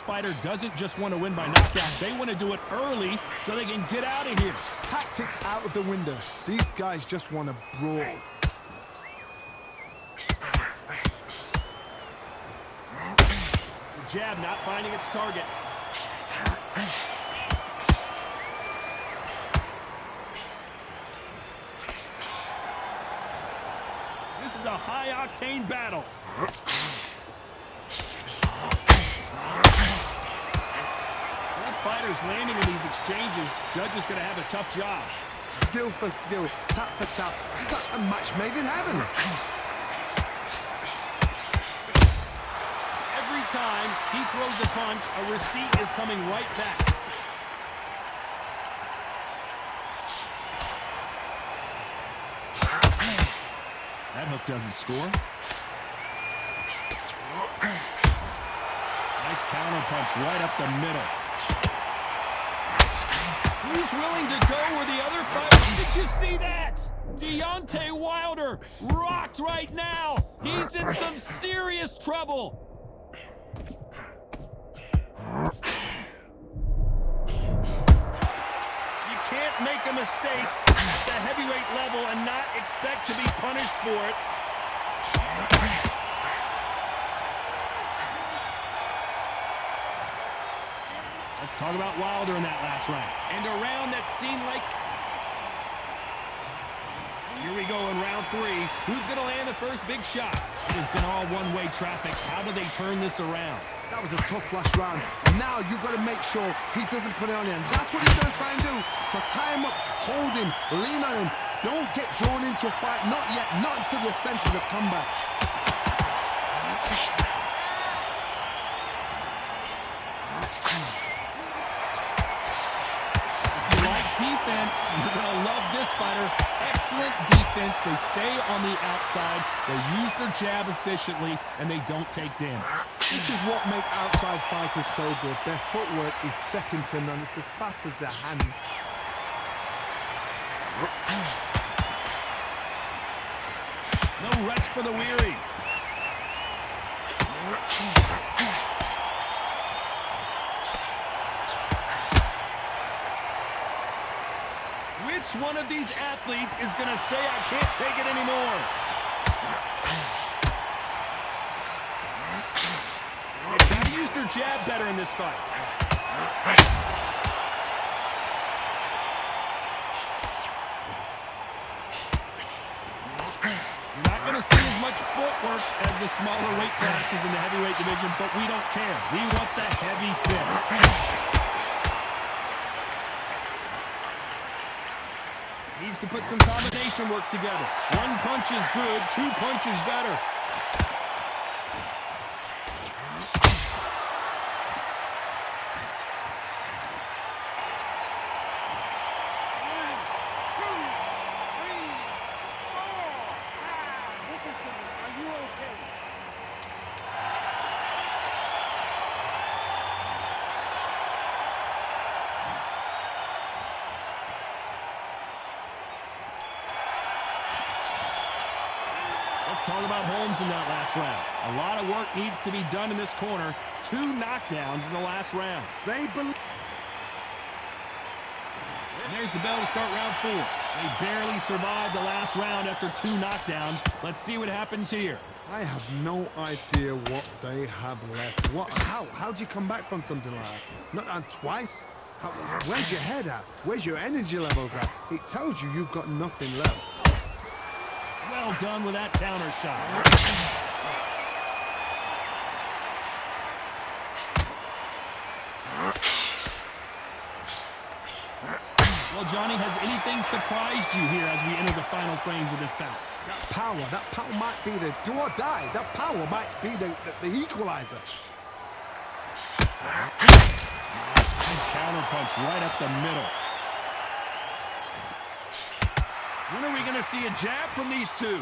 fighter doesn't just want to win by knockout. They want to do it early so they can get out of here. Tactics out of the window. These guys just want to brawl. The jab not finding its target. This is a high-octane battle. Both fighters landing in these exchanges. Judge is going to have a tough job. Skill for skill, tap for tap. It's like a match made in heaven. Every time he throws a punch, a receipt is coming right back. That hook doesn't score. Nice counter punch right up the middle. Who's willing to go where the other fighter? Did you see that? Deontay Wilder rocked right now. He's in some serious trouble. You can't make a mistake at the heavyweight level and not expect to be punished for it. Let's talk about Wilder in that last round. And a round that seemed like... Here we go in round 3. Who's going to land the first big shot? It has been all one-way traffic. How do they turn this around? That was a tough last round. Now you've got to make sure he doesn't put it on him. That's what he's going to try and do. So tie him up, hold him, lean on him. Don't get drawn into a fight. Not yet. Not until your senses have come back. Defense, you're going to love this fighter. Excellent defense. They stay on the outside. They use their jab efficiently, and they don't take damage. This is what makes outside fighters so good. Their footwork is second to none. It's as fast as their hands. No rest for the weary. Which one of these athletes is going to say, I can't take it anymore? They've got to use their jab better in this fight. You're not going to see as much footwork as the smaller weight classes in the heavyweight division, but we don't care. We want the heavy fists. Needs to put some combination work together. One punch is good, 2 punches better. Talk about Holmes in that last round. A lot of work needs to be done in this corner. 2 knockdowns in the last round. They believe. And there's the bell to start round 4. They barely survived the last round after 2 knockdowns. Let's see what happens here. I have no idea what they have left. What? How do you come back from something like that? Not on twice? Where's your head at? Where's your energy levels at? It tells you you've got nothing left. Well done with that counter shot. Well, Johnny, has anything surprised you here as we enter the final frames of this bout? That power might be the do or die. That power might be the equalizer. Nice counter punch right up the middle. When are we going to see a jab from these two?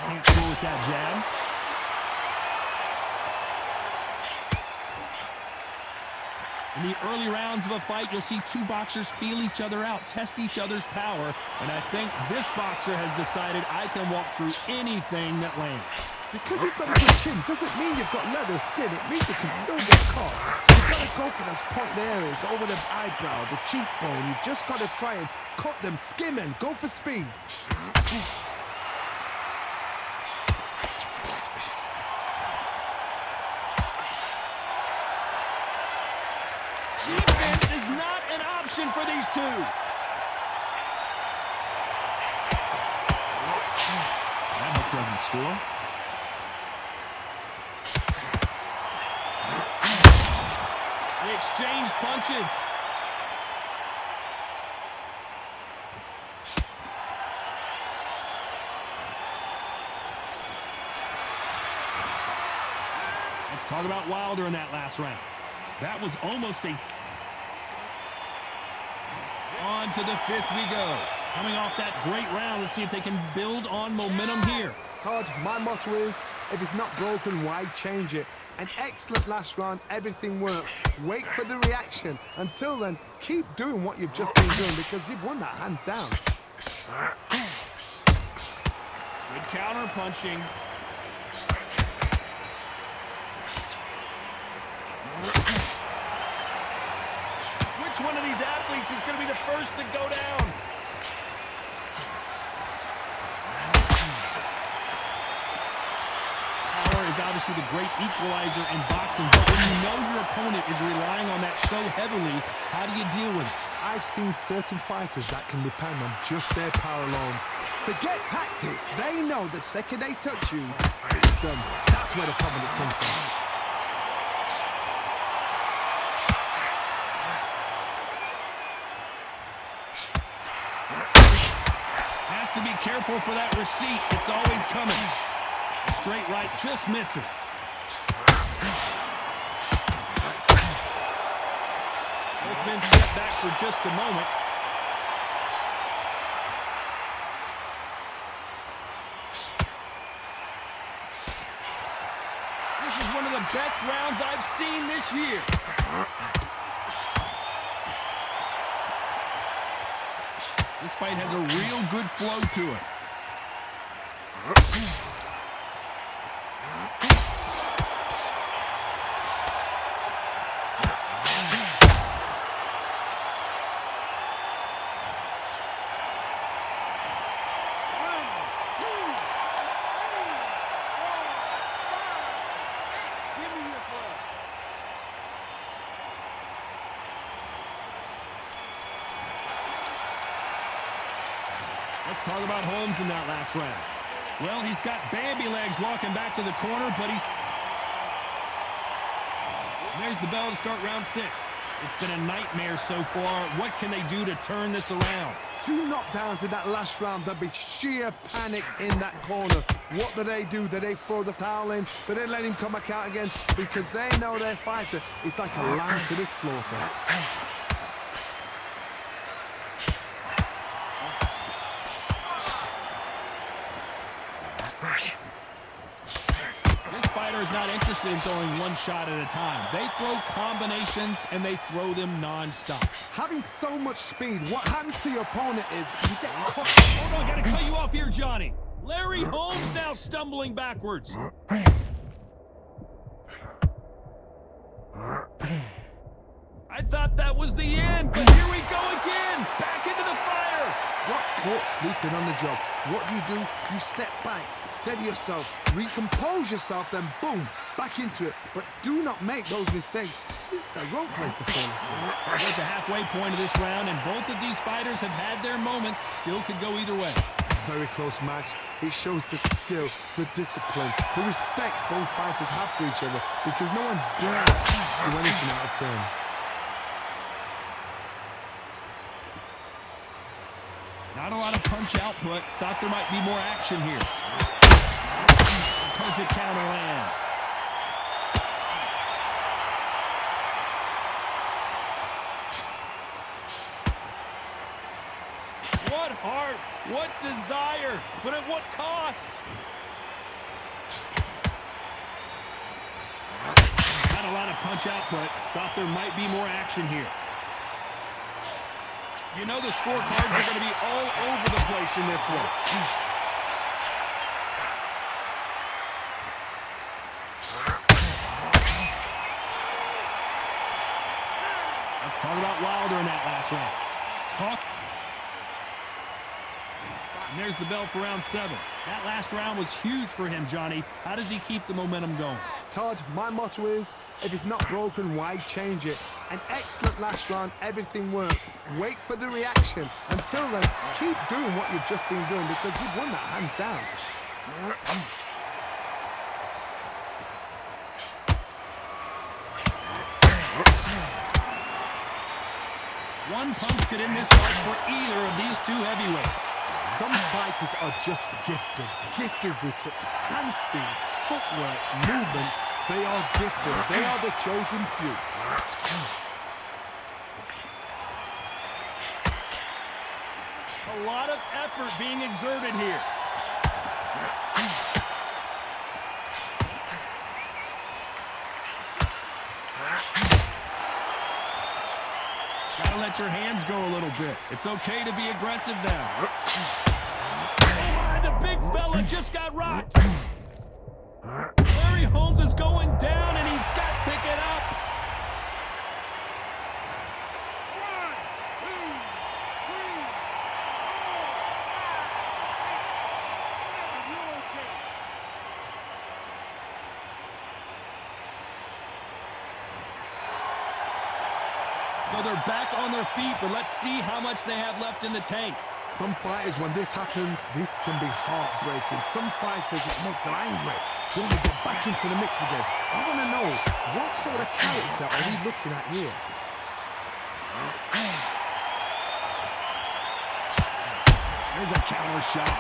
Can't score with that jab. In the early rounds of a fight, you'll see two boxers feel each other out, test each other's power, and I think this boxer has decided I can walk through anything that lands. Because you've got a good chin doesn't mean you've got leather skin. It means you can still get caught. So you've got to go for those point areas, over the eyebrow, the cheekbone. You've just got to try and cut them, skim and go for speed. Defense is not an option for these two. That hook doesn't score. They exchange punches. Let's talk about Wilder in that last round. That was almost a... On to the fifth we go. Coming off that great round, let's see if they can build on momentum here. Todd, my motto is, if it's not broken, why change it? An excellent last round, everything works. Wait for the reaction. Until then, keep doing what you've just been doing because you've won that hands down. Good counter punching. Which one of these athletes is going to be the first to go down? Power is obviously the great equalizer in boxing, but when you know your opponent is relying on that so heavily, how do you deal with it? I've seen certain fighters that can depend on just their power alone. Forget tactics. They know the second they touch you, it's done. That's where the confidence comes from. Has to be careful for that receipt. It's always coming. A straight right just misses. Both men step back for just a moment. This is one of the best rounds I've seen this year. This fight has a real good flow to it. Let's talk about Holmes in that last round. Well, he's got Bambi legs walking back to the corner, but he's... There's the bell to start round 6. It's been a nightmare so far. What can they do to turn this around? 2 knockdowns in that last round. There'll be sheer panic in that corner. What do? Do they throw the towel in? Do they let him come back out again? Because they know their fighter is like a lamb to the slaughter. This fighter is not interested in throwing one shot at a time. They throw combinations, and they throw them non-stop. Having so much speed, what happens to your opponent is you get caught. Hold on, I gotta cut you off here, Johnny. Larry Holmes now stumbling backwards. I thought that was the end, but here we go again. Back into the fire. Got caught sleeping on the job. What do? You step back, steady yourself, recompose yourself, then boom, back into it. But do not make those mistakes. This is the wrong place to fall asleep. We're at the halfway point of this round, and both of these fighters have had their moments. Still could go either way. Very close match. It shows the skill, the discipline, the respect both fighters have for each other because no one dares do anything out of turn. Not a lot of punch output. Thought there might be more action here. Perfect counter lands. What heart, what desire, but at what cost? Not a lot of punch output. Thought there might be more action here. You know the scorecards are going to be all over the place in this one. Let's talk about Wilder in that last round. And there's the bell for round 7. That last round was huge for him, Johnny. How does he keep the momentum going? Todd, my motto is, if it's not broken, why change it? An excellent last round, everything works. Wait for the reaction. Until then, keep doing what you've just been doing because you've won that hands down. One punch could end this fight for either of these two heavyweights. Some fighters are just gifted with such hand speed, footwork, movement. They are gifted. They are the chosen few. A lot of effort being exerted here. Gotta let your hands go a little bit. It's okay to be aggressive now. Oh my, the big fella just got rocked. Larry Holmes is going down and he's got to get up. 1, 2, 3, 4, 5, 6, 7. You okay? So they're back on their feet, but let's see how much they have left in the tank. Some fighters, when this happens, this can be heartbreaking. Some fighters, it makes them angry. They want to get back into the mix again. I want to know, what sort of character are we looking at here? There's a counter shot.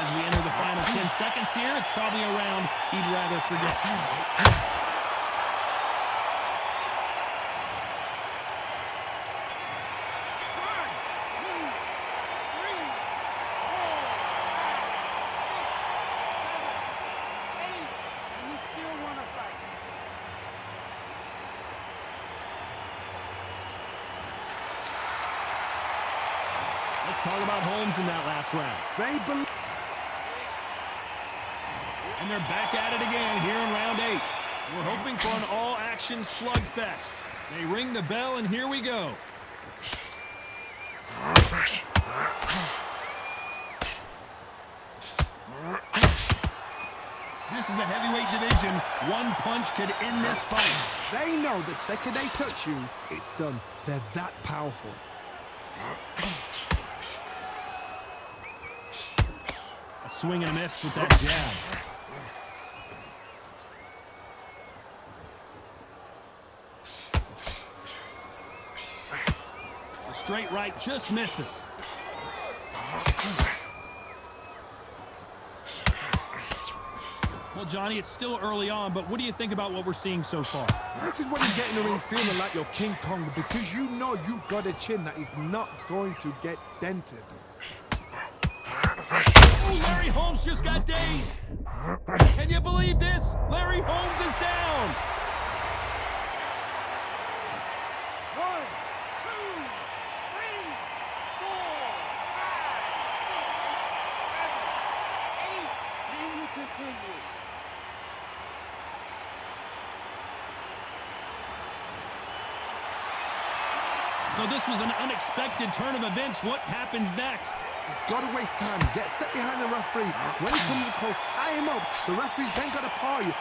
As we enter the final 10 seconds here, it's probably a round he'd rather forget. Let's talk about Holmes in that last round. And they're back at it again here in round 8. We're hoping for an all-action slugfest. They ring the bell, and here we go. This is the heavyweight division. One punch could end this fight. They know the second they touch you, it's done. They're that powerful. A swing and a miss with that jab. The straight right just misses. Well, Johnny, it's still early on, but what do you think about what we're seeing so far? This is when you get in the ring feeling like you're King Kong because you know you've got a chin that is not going to get dented. Oh, Larry Holmes just got dazed. Can you believe this? Larry Holmes is down. 1, 2, 3, 4, 5, 6, 7, 8. Can you continue? So this was an unexpected turn of events. What happens next? He's got to waste time. Get step behind the referee. When he comes close, tie him up. The referee's then got to paw you.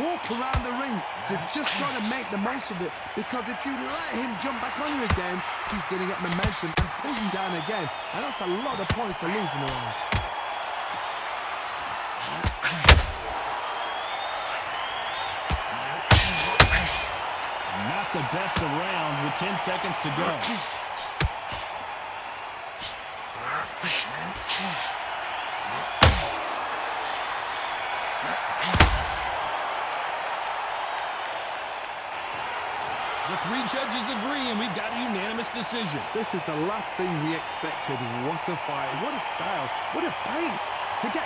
Walk around the ring. You've just got to make the most of it. Because if you let him jump back on you again, he's going to get momentum and pull you down again. And that's a lot of points to lose in the round. Not the best of rounds with 10 seconds to go. The 3 judges agree, and we've got a unanimous decision. This is the last thing we expected. What a fight. What a style. What a pace. To get